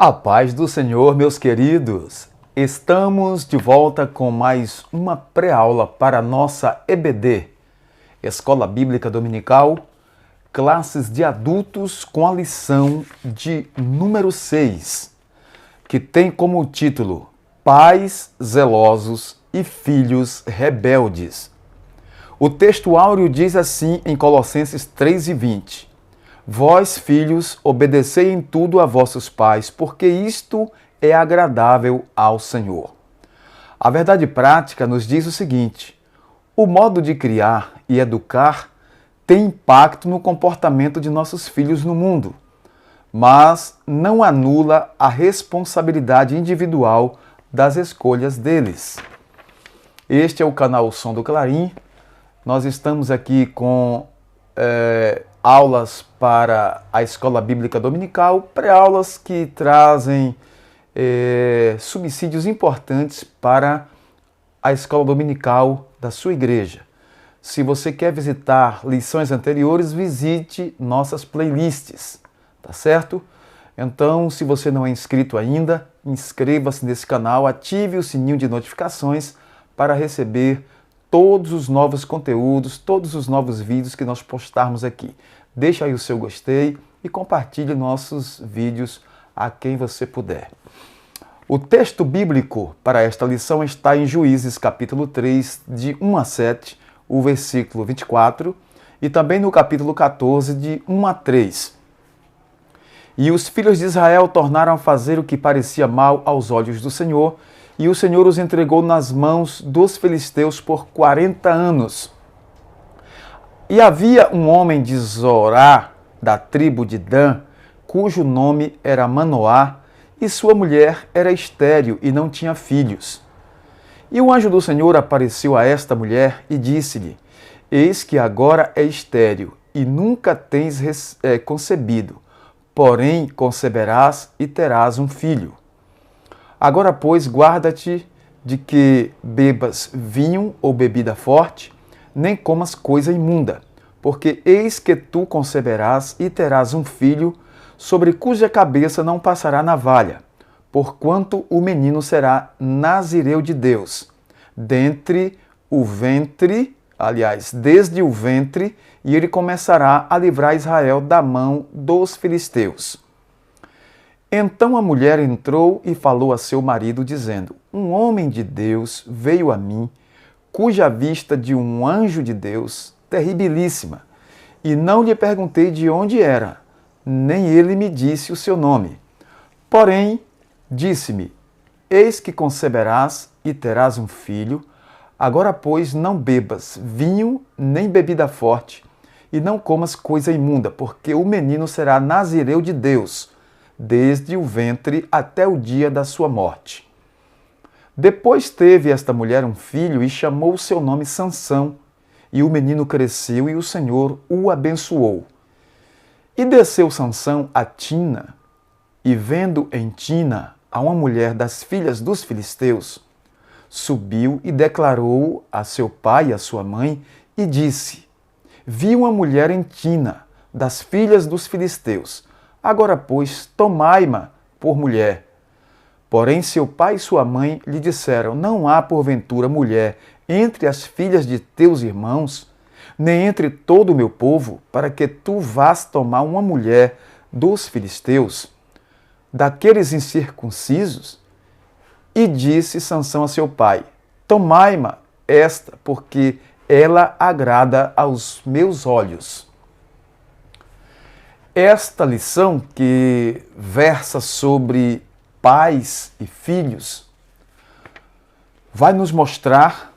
A paz do Senhor, meus queridos! Estamos de volta com mais uma pré-aula para a nossa EBD, Escola Bíblica Dominical, classes de adultos com a lição de número 6, que tem como título Pais zelosos e filhos rebeldes. O texto áureo diz assim em Colossenses 3:20: Vós, filhos, obedecei em tudo a vossos pais, porque isto é agradável ao Senhor. A verdade prática nos diz o seguinte: o modo de criar e educar tem impacto no comportamento de nossos filhos no mundo, mas não anula a responsabilidade individual das escolhas deles. Este é o canal Som do Clarim. Nós estamos aqui com aulas para a Escola Bíblica Dominical, pré-aulas que trazem subsídios importantes para a Escola Dominical da sua igreja. Se você quer visitar lições anteriores, visite nossas playlists, tá certo? Então, se você não é inscrito ainda, inscreva-se nesse canal, ative o sininho de notificações para receber todos os novos conteúdos, todos os novos vídeos que nós postarmos aqui. Deixa aí o seu gostei e compartilhe nossos vídeos a quem você puder. O texto bíblico para esta lição está em Juízes capítulo 3, de 1 a 7, o versículo 24, e também no capítulo 14, de 1 a 3. E os filhos de Israel tornaram a fazer o que parecia mal aos olhos do Senhor, e o Senhor os entregou nas mãos dos filisteus por 40 anos. E havia um homem de Zorá, da tribo de Dan, cujo nome era Manoá, e sua mulher era estéril e não tinha filhos. E o anjo do Senhor apareceu a esta mulher e disse-lhe: Eis que agora é estéril e nunca tens concebido, porém conceberás e terás um filho. Agora, pois, guarda-te de que bebas vinho ou bebida forte, nem comas coisa imunda, porque eis que tu conceberás e terás um filho, sobre cuja cabeça não passará navalha, porquanto o menino será nazireu de Deus, desde o ventre, e ele começará a livrar Israel da mão dos filisteus. Então a mulher entrou e falou a seu marido, dizendo: Um homem de Deus veio a mim, cuja vista de um anjo de Deus, terribilíssima, e não lhe perguntei de onde era, nem ele me disse o seu nome. Porém, disse-me: Eis que conceberás e terás um filho. Agora, pois, não bebas vinho nem bebida forte, e não comas coisa imunda, porque o menino será nazireu de Deus, desde o ventre até o dia da sua morte. Depois teve esta mulher um filho e chamou o seu nome Sansão, e o menino cresceu e o Senhor o abençoou. E desceu Sansão a Tina, e vendo em Tina a uma mulher das filhas dos filisteus, subiu e declarou a seu pai e a sua mãe, e disse: Vi uma mulher em Tina, das filhas dos filisteus. Agora, pois, tomai-ma por mulher. Porém, seu pai e sua mãe lhe disseram: Não há, porventura, mulher entre as filhas de teus irmãos, nem entre todo o meu povo, para que tu vás tomar uma mulher dos filisteus, daqueles incircuncisos? E disse Sansão a seu pai: Tomai-ma esta, porque ela agrada aos meus olhos. Esta lição, que versa sobre pais e filhos, vai nos mostrar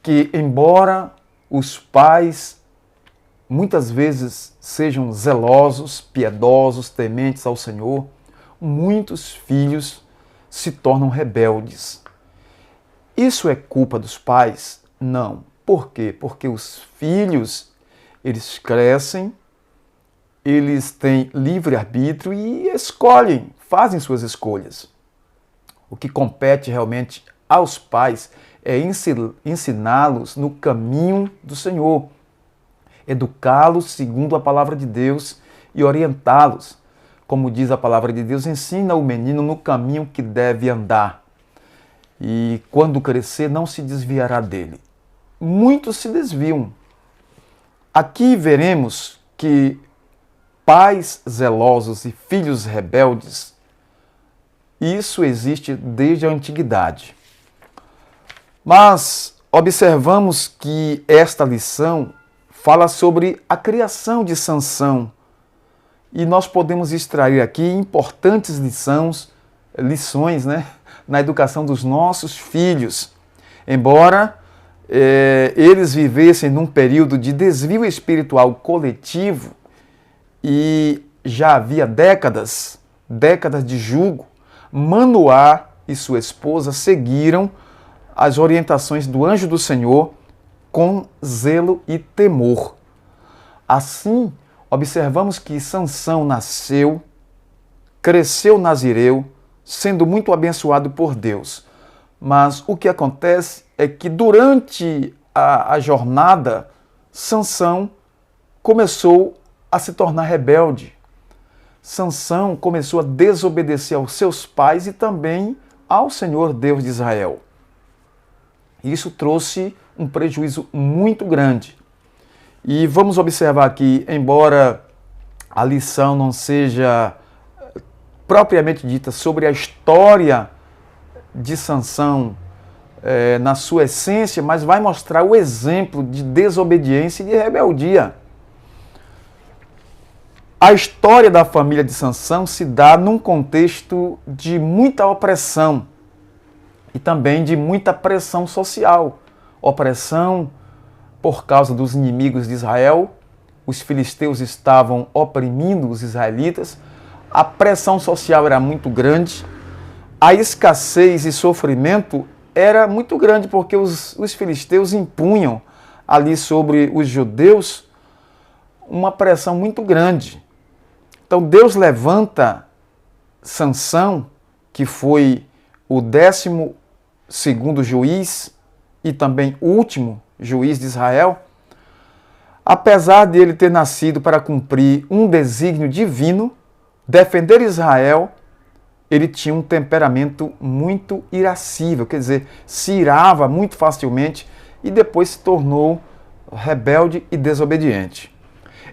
que, embora os pais muitas vezes sejam zelosos, piedosos, tementes ao Senhor, muitos filhos se tornam rebeldes. Isso é culpa dos pais? Não. Por quê? Porque os filhos, eles crescem, eles têm livre-arbítrio e escolhem, fazem suas escolhas. O que compete realmente aos pais é ensiná-los no caminho do Senhor, educá-los segundo a palavra de Deus e orientá-los como diz a palavra de Deus, ensina o menino no caminho que deve andar. E quando crescer, não se desviará dele. Muitos se desviam. Aqui veremos que pais zelosos e filhos rebeldes, isso existe desde a antiguidade. Mas observamos que esta lição fala sobre a criação de Sansão. E nós podemos extrair aqui importantes lições, na educação dos nossos filhos. Embora eles vivessem num período de desvio espiritual coletivo e já havia décadas de jugo, Manoá e sua esposa seguiram as orientações do anjo do Senhor com zelo e temor. Assim, observamos que Sansão nasceu, cresceu nazireu, sendo muito abençoado por Deus. Mas o que acontece é que durante a jornada, Sansão começou a se tornar rebelde. Sansão começou a desobedecer aos seus pais e também ao Senhor Deus de Israel. Isso trouxe um prejuízo muito grande. E vamos observar aqui, embora a lição não seja propriamente dita sobre a história de Sansão na sua essência, mas vai mostrar o exemplo de desobediência e de rebeldia. A história da família de Sansão se dá num contexto de muita opressão e também de muita pressão social. Opressão por causa dos inimigos de Israel, os filisteus estavam oprimindo os israelitas, a pressão social era muito grande, a escassez e sofrimento era muito grande porque os filisteus impunham ali sobre os judeus uma pressão muito grande. Então Deus levanta Sansão, que foi o 12º juiz e também o último juiz de Israel. Apesar de ele ter nascido para cumprir um desígnio divino, defender Israel, ele tinha um temperamento muito irascível, quer dizer, se irava muito facilmente e depois se tornou rebelde e desobediente.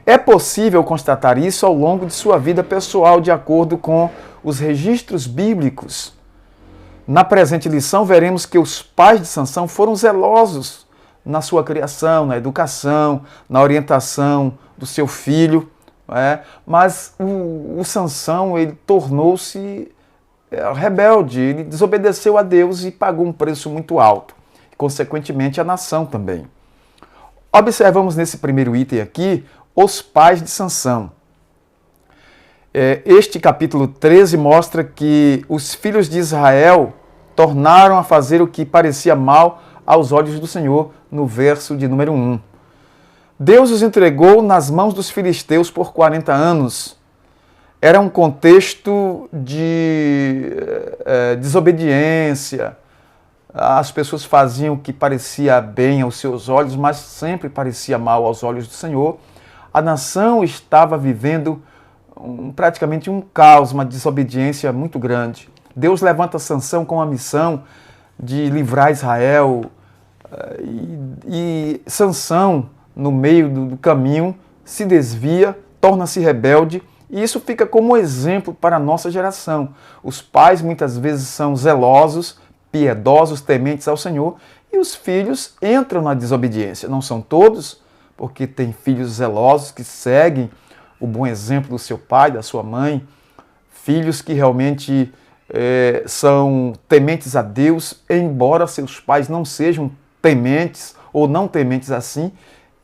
É possível constatar isso ao longo de sua vida pessoal, de acordo com os registros bíblicos. Na presente lição, veremos que os pais de Sansão foram zelosos na sua criação, na educação, na orientação do seu filho, mas o Sansão ele tornou-se rebelde, ele desobedeceu a Deus e pagou um preço muito alto, e, consequentemente a nação também. Observamos nesse primeiro item aqui os pais de Sansão. Este capítulo 13 mostra que os filhos de Israel tornaram a fazer o que parecia mal aos olhos do Senhor, no verso de número 1. Deus os entregou nas mãos dos filisteus por 40 anos. Era um contexto de desobediência. As pessoas faziam o que parecia bem aos seus olhos, mas sempre parecia mal aos olhos do Senhor. A nação estava vivendo praticamente um caos, uma desobediência muito grande. Deus levanta Sansão com a missão de livrar Israel e Sansão, no meio do caminho, se desvia, torna-se rebelde e isso fica como exemplo para a nossa geração. Os pais muitas vezes são zelosos, piedosos, tementes ao Senhor e os filhos entram na desobediência. Não são todos, porque tem filhos zelosos que seguem o bom exemplo do seu pai, da sua mãe, filhos que realmente são tementes a Deus, embora seus pais não sejam tementes ou não tementes assim,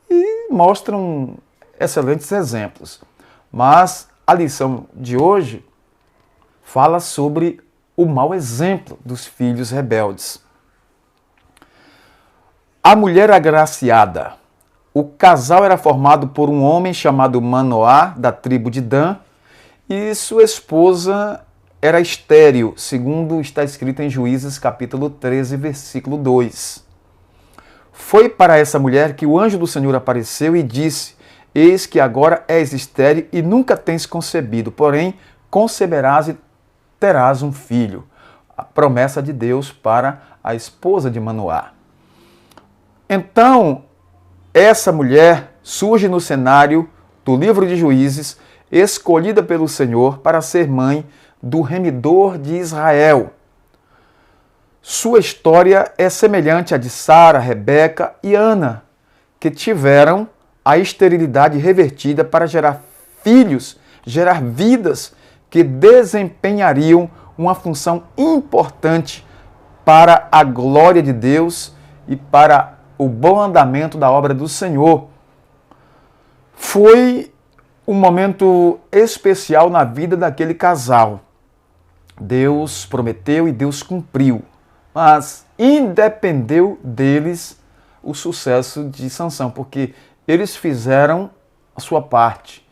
e mostram excelentes exemplos. Mas a lição de hoje fala sobre o mau exemplo dos filhos rebeldes. A mulher agraciada. O casal era formado por um homem chamado Manoá, da tribo de Dan, e sua esposa era estéril, segundo está escrito em Juízes capítulo 13, versículo 2. Foi para essa mulher que o anjo do Senhor apareceu e disse: Eis que agora és estéril e nunca tens concebido, porém conceberás e terás um filho. A promessa de Deus para a esposa de Manoá. Então, essa mulher surge no cenário do livro de Juízes, escolhida pelo Senhor para ser mãe do remidor de Israel. Sua história é semelhante à de Sara, Rebeca e Ana, que tiveram a esterilidade revertida para gerar filhos, gerar vidas que desempenhariam uma função importante para a glória de Deus e para o bom andamento da obra do Senhor. Foi um momento especial na vida daquele casal. Deus prometeu e Deus cumpriu, mas independeu deles o sucesso de Sansão, porque eles fizeram a sua parte,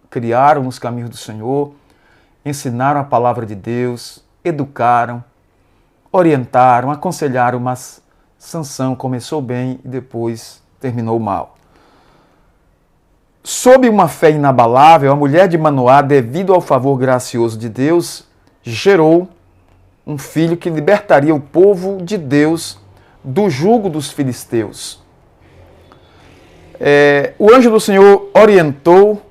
criaram os caminhos do Senhor, ensinaram a palavra de Deus, educaram, orientaram, aconselharam, mas Sansão começou bem e depois terminou mal. Sob uma fé inabalável, a mulher de Manoá, devido ao favor gracioso de Deus, gerou um filho que libertaria o povo de Deus do jugo dos filisteus. O anjo do Senhor orientou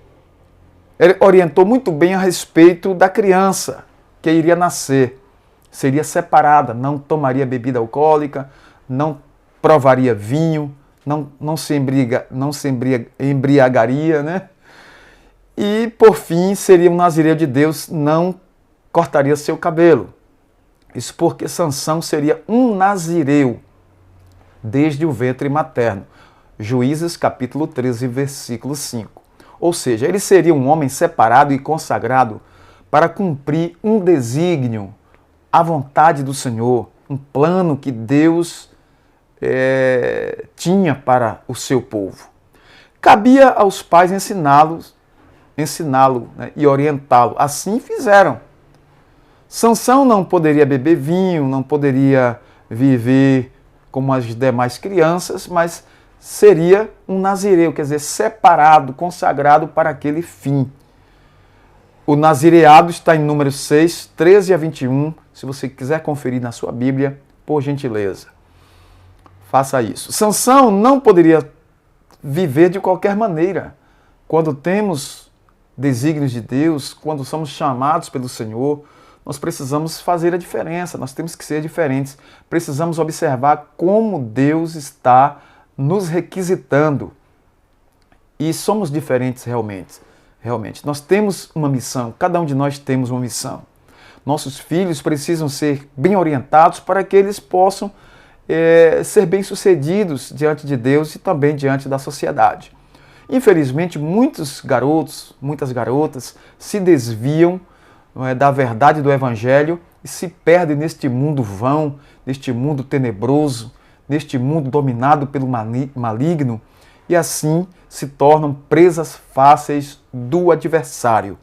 muito bem a respeito da criança que iria nascer. Seria separada, não tomaria bebida alcoólica, não provaria vinho, não se embriagaria, né? E, por fim, seria um nazireu de Deus, não cortaria seu cabelo. Isso porque Sansão seria um nazireu desde o ventre materno. Juízes capítulo 13, versículo 5. Ou seja, ele seria um homem separado e consagrado para cumprir um desígnio, a vontade do Senhor, um plano que Deus tinha para o seu povo. Cabia aos pais ensiná-lo, né, e orientá-lo. Assim fizeram. Sansão não poderia beber vinho, não poderia viver como as demais crianças, mas seria um nazireu, quer dizer, separado, consagrado para aquele fim. O nazireado está em Números 6, 13 a 21, se você quiser conferir na sua Bíblia, por gentileza. Faça isso. Sansão não poderia viver de qualquer maneira. Quando temos desígnios de Deus, quando somos chamados pelo Senhor, nós precisamos fazer a diferença, nós temos que ser diferentes. Precisamos observar como Deus está nos requisitando. E somos diferentes realmente. Nós temos uma missão, cada um de nós temos uma missão. Nossos filhos precisam ser bem orientados para que eles possam ser bem-sucedidos diante de Deus e também diante da sociedade. Infelizmente, muitos garotos, muitas garotas se desviam da verdade do Evangelho e se perdem neste mundo vão, neste mundo tenebroso, neste mundo dominado pelo maligno, e assim se tornam presas fáceis do adversário.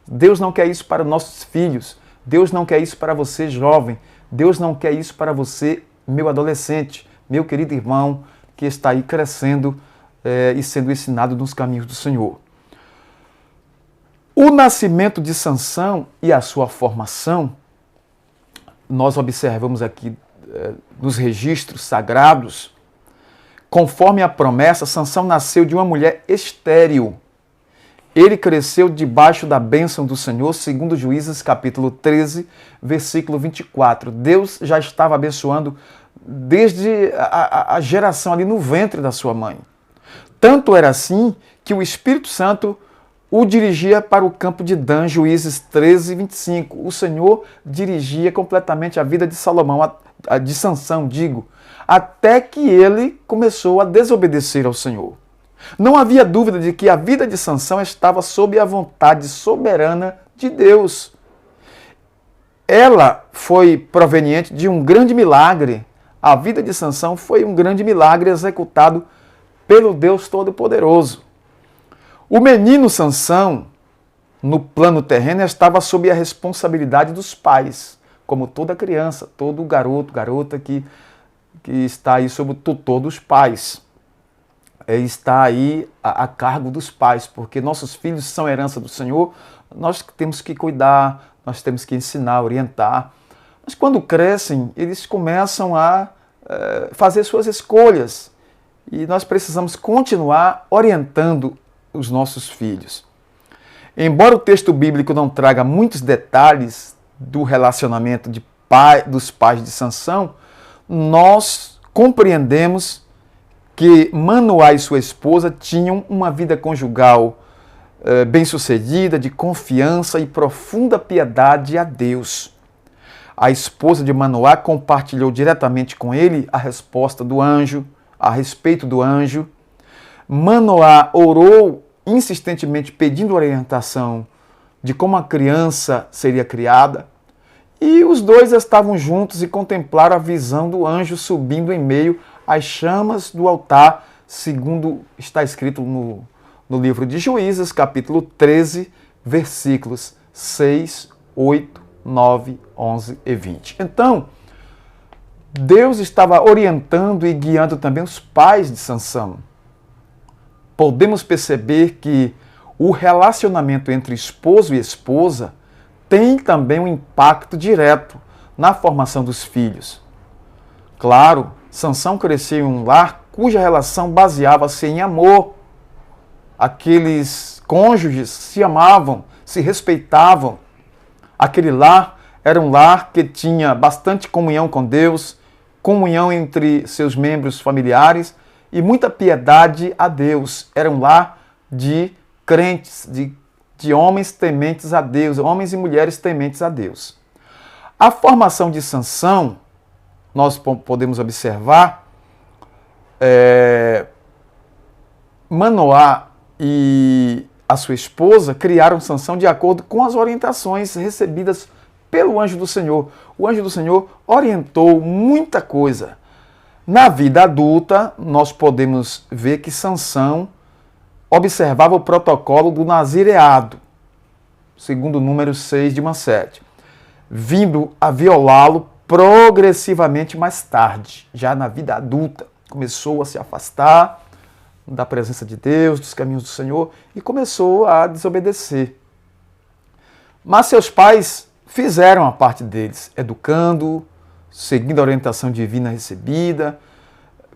Deus não quer isso para nossos filhos, Deus não quer isso para você, jovem, Deus não quer isso para você, meu adolescente, meu querido irmão, que está aí crescendo e sendo ensinado nos caminhos do Senhor. O nascimento de Sansão e a sua formação, nós observamos aqui nos registros sagrados, conforme a promessa, Sansão nasceu de uma mulher estéril. Ele cresceu debaixo da bênção do Senhor, segundo Juízes capítulo 13, versículo 24. Deus já estava abençoando desde a geração ali no ventre da sua mãe. Tanto era assim que o Espírito Santo o dirigia para o campo de Dan, Juízes 13, 25. O Senhor dirigia completamente a vida de de Sansão, até que ele começou a desobedecer ao Senhor. Não havia dúvida de que a vida de Sansão estava sob a vontade soberana de Deus. Ela foi proveniente de um grande milagre. A vida de Sansão foi um grande milagre executado pelo Deus Todo-Poderoso. O menino Sansão, no plano terreno, estava sob a responsabilidade dos pais, como toda criança, todo garoto, garota que está aí sob o tutor dos pais. está aí a cargo dos pais, porque nossos filhos são herança do Senhor, nós temos que cuidar, nós temos que ensinar, orientar. Mas quando crescem, eles começam a fazer suas escolhas e nós precisamos continuar orientando os nossos filhos. Embora o texto bíblico não traga muitos detalhes do relacionamento dos pais de Sansão, nós compreendemos que Manoá e sua esposa tinham uma vida conjugal bem-sucedida, de confiança e profunda piedade a Deus. A esposa de Manoá compartilhou diretamente com ele a resposta do anjo, a respeito do anjo. Manoá orou insistentemente pedindo orientação de como a criança seria criada. E os dois estavam juntos e contemplaram a visão do anjo subindo em meio às chamas do altar, segundo está escrito no livro de Juízes, capítulo 13, versículos 6, 8, 9, 11 e 20. Então, Deus estava orientando e guiando também os pais de Sansão. Podemos perceber que o relacionamento entre esposo e esposa tem também um impacto direto na formação dos filhos. Claro, Sansão cresceu em um lar cuja relação baseava-se em amor. Aqueles cônjuges se amavam, se respeitavam. Aquele lar era um lar que tinha bastante comunhão com Deus, comunhão entre seus membros familiares e muita piedade a Deus. Era um lar de crentes, de homens tementes a Deus, homens e mulheres tementes a Deus. A formação de Sansão, nós podemos observar, Manoá e a sua esposa criaram Sansão de acordo com as orientações recebidas pelo anjo do Senhor. O anjo do Senhor orientou muita coisa. Na vida adulta, nós podemos ver que Sansão observava o protocolo do nazireado, segundo o número 6 de Mansete, vindo a violá-lo progressivamente mais tarde, já na vida adulta. Começou a se afastar da presença de Deus, dos caminhos do Senhor, e começou a desobedecer. Mas seus pais fizeram a parte deles, educando, seguindo a orientação divina recebida,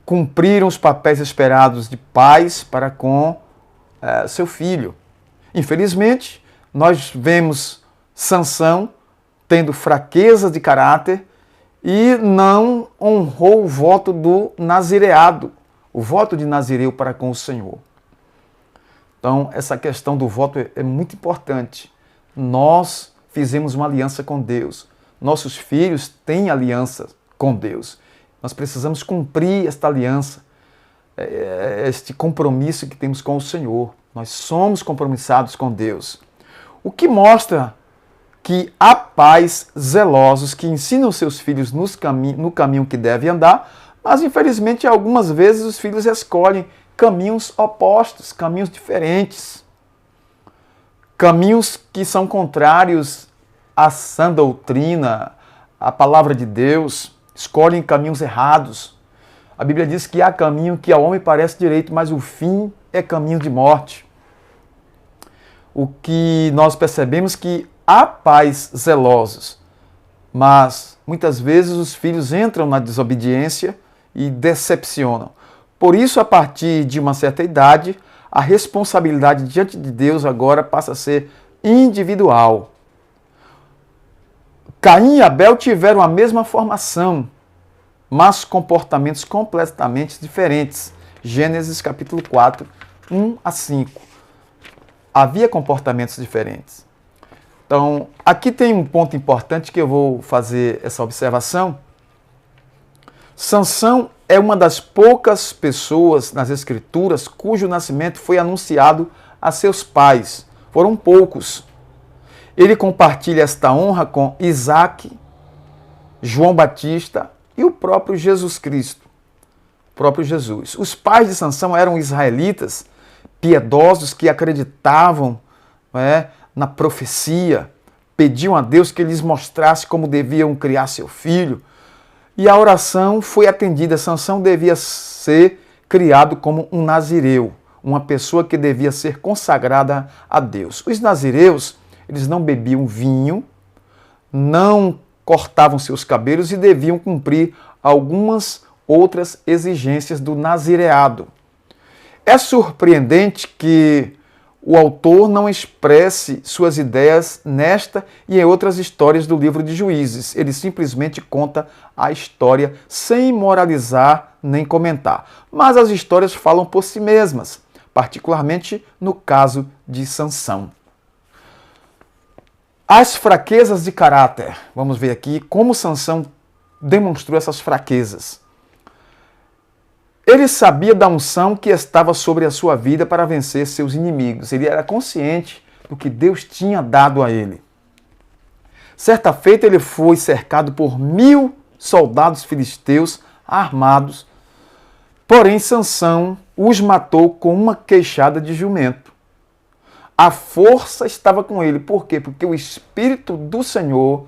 cumpriram os papéis esperados de pais para com seu filho. Infelizmente, nós vemos Sansão tendo fraqueza de caráter e não honrou o voto do nazireado, o voto de Nazireu para com o Senhor. Então, essa questão do voto é muito importante. Nós fizemos uma aliança com Deus. Nossos filhos têm aliança com Deus. Nós precisamos cumprir esta aliança, este compromisso que temos com o Senhor. Nós somos compromissados com Deus. O que mostra que há pais zelosos que ensinam seus filhos no caminho que devem andar, mas infelizmente algumas vezes os filhos escolhem caminhos opostos, caminhos diferentes, caminhos que são contrários à sã doutrina, à palavra de Deus, escolhem caminhos errados. A Bíblia diz que há caminho que ao homem parece direito, mas o fim é caminho de morte. O que nós percebemos que há pais zelosos, mas muitas vezes os filhos entram na desobediência e decepcionam. Por isso, a partir de uma certa idade, a responsabilidade diante de Deus agora passa a ser individual. Caim e Abel tiveram a mesma formação, mas comportamentos completamente diferentes. Gênesis capítulo 4, 1 a 5. Havia comportamentos diferentes. Então, aqui tem um ponto importante que eu vou fazer essa observação. Sansão é uma das poucas pessoas nas Escrituras cujo nascimento foi anunciado a seus pais. Foram poucos. Ele compartilha esta honra com Isaac, João Batista e o próprio Jesus Cristo, o próprio Jesus. Os pais de Sansão eram israelitas piedosos que acreditavam na profecia, pediam a Deus que lhes mostrasse como deviam criar seu filho. E a oração foi atendida. Sansão devia ser criado como um nazireu, uma pessoa que devia ser consagrada a Deus. Os nazireus, eles não bebiam vinho, não cortavam seus cabelos e deviam cumprir algumas outras exigências do nazireado. É surpreendente que o autor não expresse suas ideias nesta e em outras histórias do livro de Juízes. Ele simplesmente conta a história sem moralizar nem comentar. Mas as histórias falam por si mesmas, particularmente no caso de Sansão. As fraquezas de caráter. Vamos ver aqui como Sansão demonstrou essas fraquezas. Ele sabia da unção que estava sobre a sua vida para vencer seus inimigos. Ele era consciente do que Deus tinha dado a ele. Certa feita, ele foi cercado por 1000 soldados filisteus armados. Porém, Sansão os matou com uma queixada de jumento. A força estava com ele. Por quê? Porque o Espírito do Senhor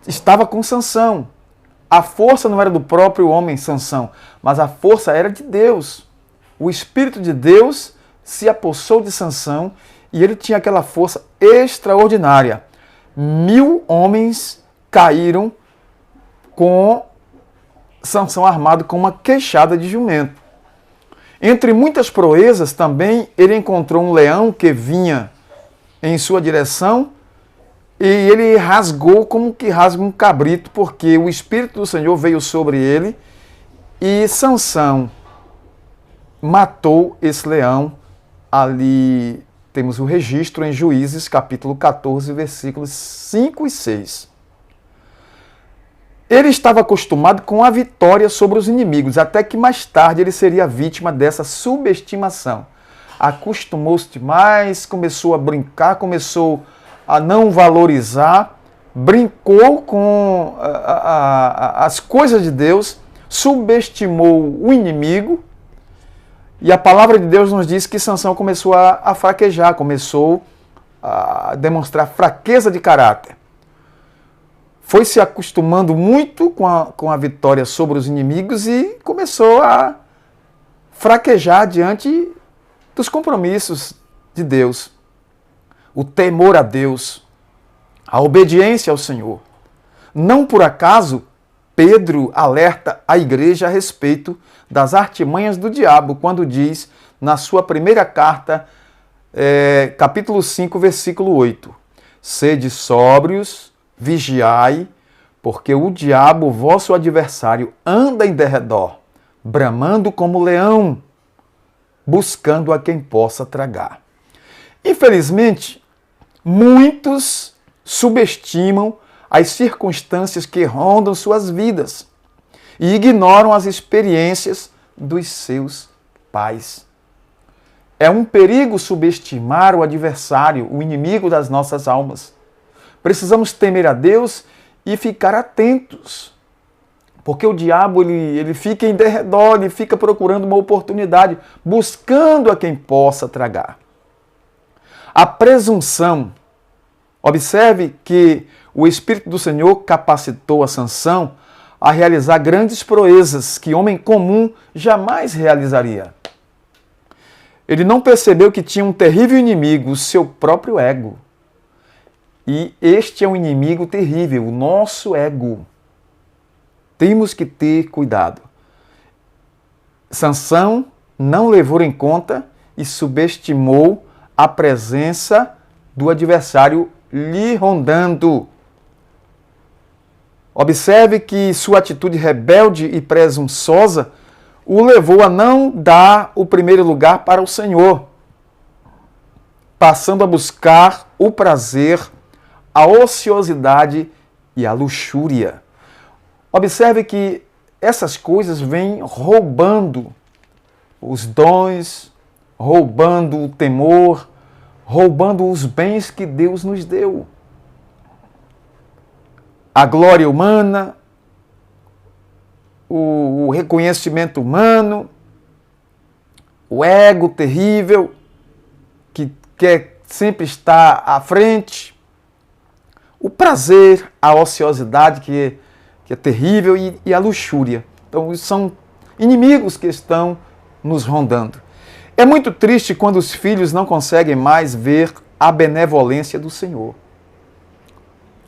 estava com Sansão. A força não era do próprio homem Sansão, mas a força era de Deus. O Espírito de Deus se apossou de Sansão e ele tinha aquela força extraordinária. 1000 homens caíram com Sansão armado com uma queixada de jumento. Entre muitas proezas também ele encontrou um leão que vinha em sua direção e ele rasgou como que rasga um cabrito, porque o Espírito do Senhor veio sobre ele e Sansão matou esse leão. Ali temos o registro em Juízes, capítulo 14, versículos 5 e 6. Ele estava acostumado com a vitória sobre os inimigos, até que mais tarde ele seria vítima dessa subestimação. Acostumou-se demais, começou a brincar, começou a não valorizar, brincou com as coisas de Deus, subestimou o inimigo, e a palavra de Deus nos diz que Sansão começou a fraquejar, começou a demonstrar fraqueza de caráter. Foi se acostumando muito com a vitória sobre os inimigos e começou a fraquejar diante dos compromissos de Deus. O temor a Deus, a obediência ao Senhor. Não por acaso, Pedro alerta a igreja a respeito das artimanhas do diabo, quando diz, na sua primeira carta, capítulo 5, versículo 8, sede sóbrios, vigiai, porque o diabo, vosso adversário, anda em derredor, bramando como leão, buscando a quem possa tragar. Infelizmente, muitos subestimam as circunstâncias que rondam suas vidas e ignoram as experiências dos seus pais. É um perigo subestimar o adversário, o inimigo das nossas almas. Precisamos temer a Deus e ficar atentos, porque o diabo ele fica em derredor, ele fica procurando uma oportunidade, buscando a quem possa tragar. A presunção. Observe que o Espírito do Senhor capacitou a Sansão a realizar grandes proezas que homem comum jamais realizaria. Ele não percebeu que tinha um terrível inimigo, o seu próprio ego. E este é um inimigo terrível, o nosso ego. Temos que ter cuidado. Sansão não levou em conta e subestimou a presença do adversário lhe rondando. Observe que sua atitude rebelde e presunçosa o levou a não dar o primeiro lugar para o Senhor, passando a buscar o prazer, a ociosidade e a luxúria. Observe que essas coisas vêm roubando os dons, roubando o temor, roubando os bens que Deus nos deu. A glória humana, o reconhecimento humano, o ego terrível, que quer sempre estar à frente, o prazer, a ociosidade, que é terrível, e a luxúria. Então, são inimigos que estão nos rondando. É muito triste quando os filhos não conseguem mais ver a benevolência do Senhor.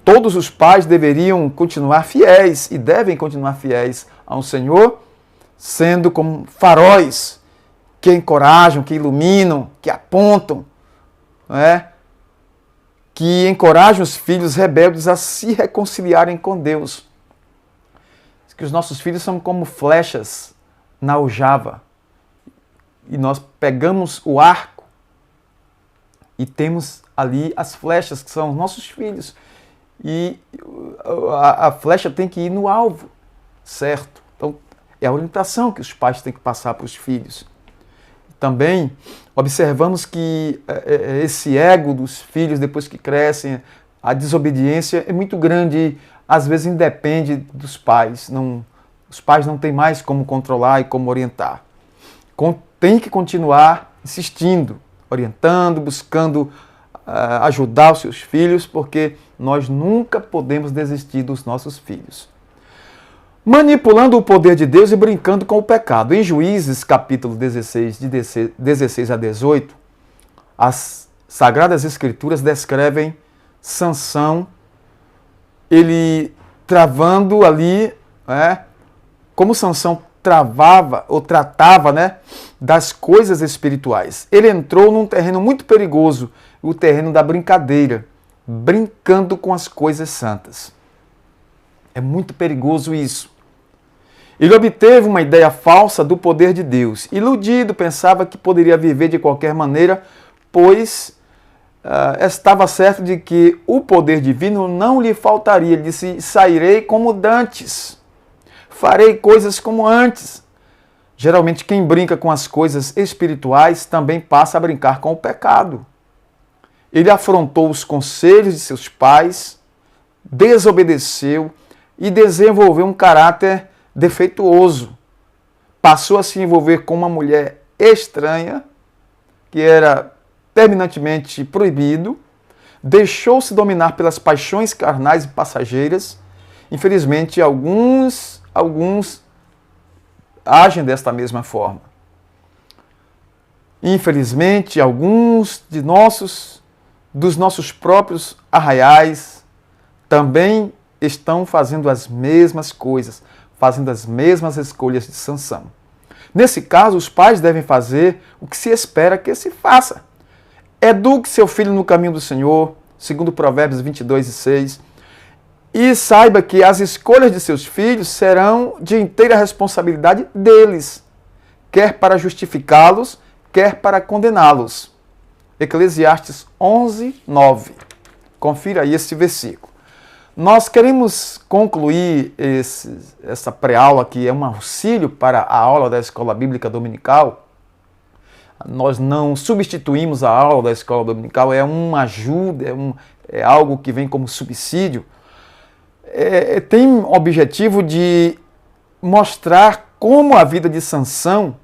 Todos os pais deveriam continuar fiéis e devem continuar fiéis ao Senhor, sendo como faróis que encorajam, que iluminam, que apontam, não é? Que encorajam os filhos rebeldes a se reconciliarem com Deus. Que os nossos filhos são como flechas na aljava. E nós pegamos o arco e temos ali as flechas, que são os nossos filhos. E a flecha tem que ir no alvo, certo? Então, é a orientação que os pais têm que passar para os filhos. Também observamos que esse ego dos filhos, depois que crescem, a desobediência é muito grande e às vezes independe dos pais. Os pais não têm mais como controlar e como orientar. Tem que continuar insistindo, orientando, buscando ajudar os seus filhos, porque nós nunca podemos desistir dos nossos filhos. Manipulando o poder de Deus e brincando com o pecado. Em Juízes, capítulo 16, de 16 a 18, as Sagradas Escrituras descrevem Sansão, ele travando ali, como Sansão travava ou tratava, das coisas espirituais. Ele entrou num terreno muito perigoso, o terreno da brincadeira, brincando com as coisas santas. É muito perigoso isso. Ele obteve uma ideia falsa do poder de Deus. Iludido, pensava que poderia viver de qualquer maneira, pois estava certo de que o poder divino não lhe faltaria. Ele disse, sairei como dantes, farei coisas como antes. Geralmente quem brinca com as coisas espirituais também passa a brincar com o pecado. Ele afrontou os conselhos de seus pais, desobedeceu e desenvolveu um caráter defeituoso. Passou a se envolver com uma mulher estranha, que era terminantemente proibido, deixou-se dominar pelas paixões carnais e passageiras. Infelizmente, alguns agem desta mesma forma. Infelizmente, alguns dos nossos próprios arraiais também estão fazendo as mesmas coisas, fazendo as mesmas escolhas de Sansão. Nesse caso, os pais devem fazer o que se espera que se faça. Eduque seu filho no caminho do Senhor, segundo Provérbios 22:6, e saiba que as escolhas de seus filhos serão de inteira responsabilidade deles, quer para justificá-los, quer para condená-los. Eclesiastes 11:9. Confira aí esse versículo. Nós queremos concluir essa pré-aula, que é um auxílio para a aula da Escola Bíblica Dominical. Nós não substituímos a aula da Escola Dominical, é uma ajuda, é algo que vem como subsídio. Tem o objetivo de mostrar como a vida de Sansão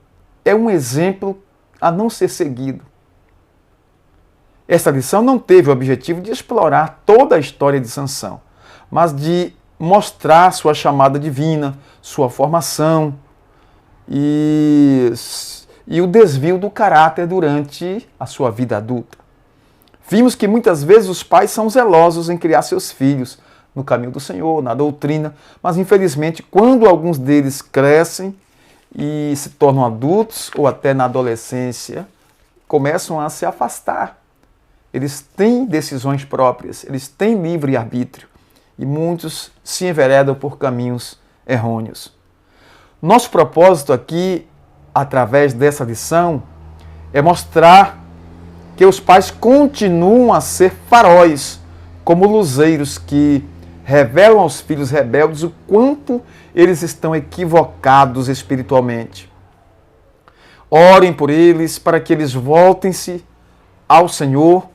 é um exemplo a não ser seguido. Essa lição não teve o objetivo de explorar toda a história de Sansão, mas de mostrar sua chamada divina, sua formação e o desvio do caráter durante a sua vida adulta. Vimos que muitas vezes os pais são zelosos em criar seus filhos no caminho do Senhor, na doutrina, mas infelizmente quando alguns deles crescem e se tornam adultos ou até na adolescência, começam a se afastar. Eles têm decisões próprias, eles têm livre-arbítrio e muitos se enveredam por caminhos errôneos. Nosso propósito aqui, através dessa lição, é mostrar que os pais continuam a ser faróis, como luzeiros que revelam aos filhos rebeldes o quanto eles estão equivocados espiritualmente. Orem por eles para que eles voltem-se ao Senhor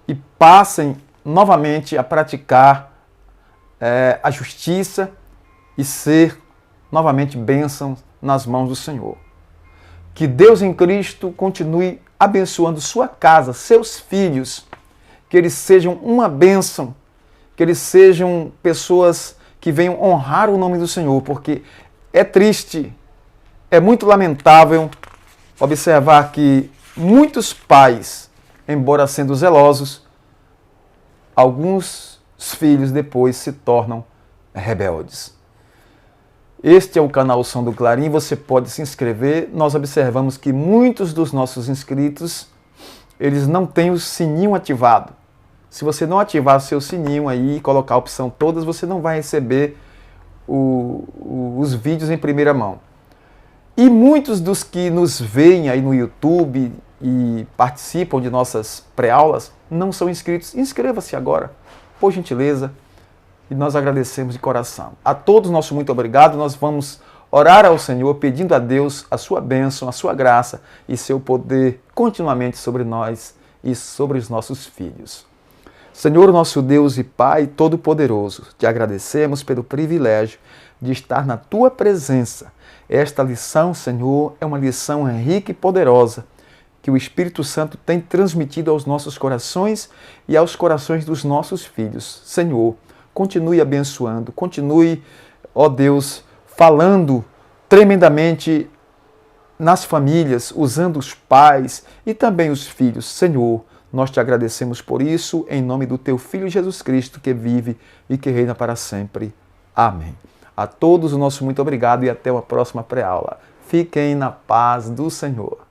e passem novamente a praticar a justiça e ser novamente bênção nas mãos do Senhor. Que Deus em Cristo continue abençoando sua casa, seus filhos, que eles sejam uma bênção, que eles sejam pessoas que venham honrar o nome do Senhor, porque É triste, é muito lamentável observar que muitos pais, embora sendo zelosos, alguns filhos depois se tornam rebeldes. Este é o canal Som do Clarim, você pode se inscrever. Nós observamos que muitos dos nossos inscritos, eles não têm o sininho ativado. Se você não ativar seu sininho aí e colocar a opção todas, você não vai receber os vídeos em primeira mão. E muitos dos que nos veem aí no YouTube e participam de nossas pré-aulas não são inscritos. Inscreva-se agora, por gentileza. E nós agradecemos de coração. A todos, nosso muito obrigado. Nós vamos orar ao Senhor, pedindo a Deus a sua bênção, a sua graça e seu poder continuamente sobre nós e sobre os nossos filhos. Senhor, nosso Deus e Pai Todo-Poderoso, te agradecemos pelo privilégio de estar na tua presença. Esta lição, Senhor, é uma lição rica e poderosa que o Espírito Santo tem transmitido aos nossos corações e aos corações dos nossos filhos. Senhor, continue abençoando, continue, ó Deus, falando tremendamente nas famílias, usando os pais e também os filhos. Senhor, nós te agradecemos por isso, em nome do teu Filho Jesus Cristo, que vive e que reina para sempre. Amém. A todos o nosso muito obrigado e até uma próxima pré-aula. Fiquem na paz do Senhor.